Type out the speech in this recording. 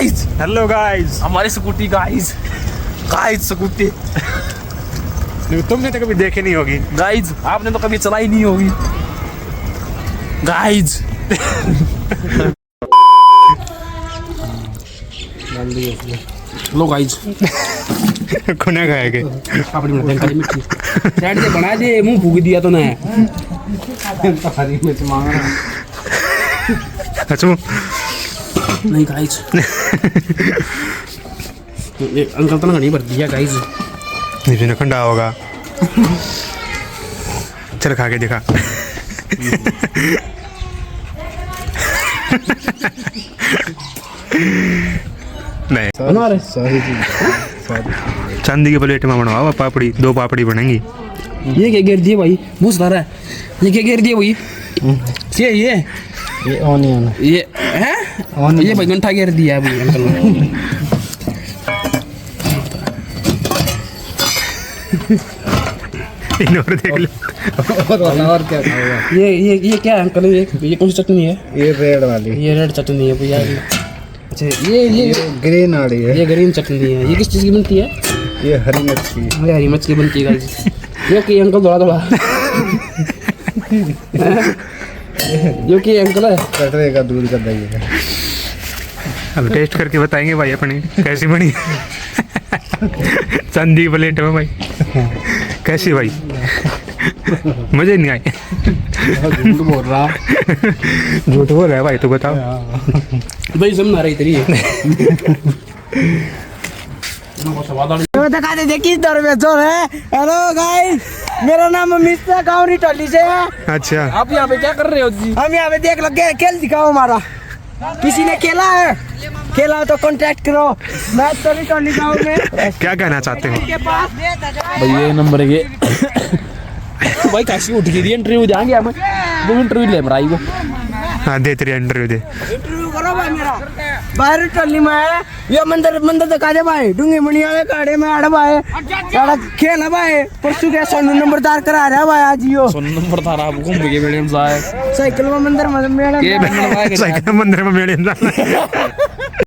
Guys, hello guys, हमारी scooty guys, guys scooty तुमने तो कभी देखी नहीं होगी। गाइस, आपने तो कभी चलाई नहीं होगी गाइस। लो गाइस, खुना खाएंगे। अपनी मिट्टी साइड से बना दे, मुंह फूक दिया तो ना हरी मिर्च मांग रहा। अच्छा नहीं गाइस, अंकल तो नहीं भर दिया गाइस। इसने खंडा होगा। चल खा के दिखा। नहीं हमारे चांदी की प्लेट में बनवाओ पापड़ी, 2 पापड़ी बनेंगी। ये क्या गिर दिया भाई, बहुत सारा है। ये क्या गिर दिया भाई? ये ऑनियन, ये है ये बैगन ठा गिर दिया भाई अंकल ने। इन्होंने देख लो। और क्या खाओगा? ये क्या है अंकल? ये कौन सी चटनी है? ये रेड वाली, ये रेड चटनी है भैया। अच्छा ये ग्रीन वाली है, ये ग्रीन चटनी है। ये किस चीज़ की बनती है? ये हरी मिर्च की। ये हरी मिर्च की बनती है गाइस। यो की अंकल थोड़ा थोड़ा यो की अंकल है। कटरे का दूध का दही है। अब टेस्ट करके बताएंगे भाई अपनी कैसी बनी। चांदी की प्लेट में भाई कैसी भाई? मजे नहीं आए। झूठ बोल रहा, झूठ बोल रहा है भाई, तू बताओ। भाई समझ आ रही तेरी। दिखा दे किस दर में जोर है। हेलो गाइस, मेरा नाम मिस्टर गावरी टोली से है। अच्छा, आप यहाँ पे क्या कर रहे हो जी? हम यहाँ पे देख लो खेल दिखाओ हमारा। किसी ने खेला है? खेला हो तो कांटेक्ट करो। मैं टोली टोली गाँव में क्या कहना चाहते हो? के पास। भाई ये नंबर है ये। भाई काशी उठ गई इंटरव्यू देंगे हम। वो इंटरव्यू ले रहा है। हाँ दे, तेरी इंटरव्यू दे। इंटरव्यू करो भाई मेरा। बाहर टोली में है ये मंदिर दिखा दे भाई। डूंगे मणि वाले काड़े में आड़ा भाई, आड़ा खेल है भाई। परसों के सोनू नंबरदार करा रहा है भाई आज यो। सोनू नंबर था आप घूम के मैडम साहब साइकिल में मंदिर में मेरा साइकिल मंदिर में मेले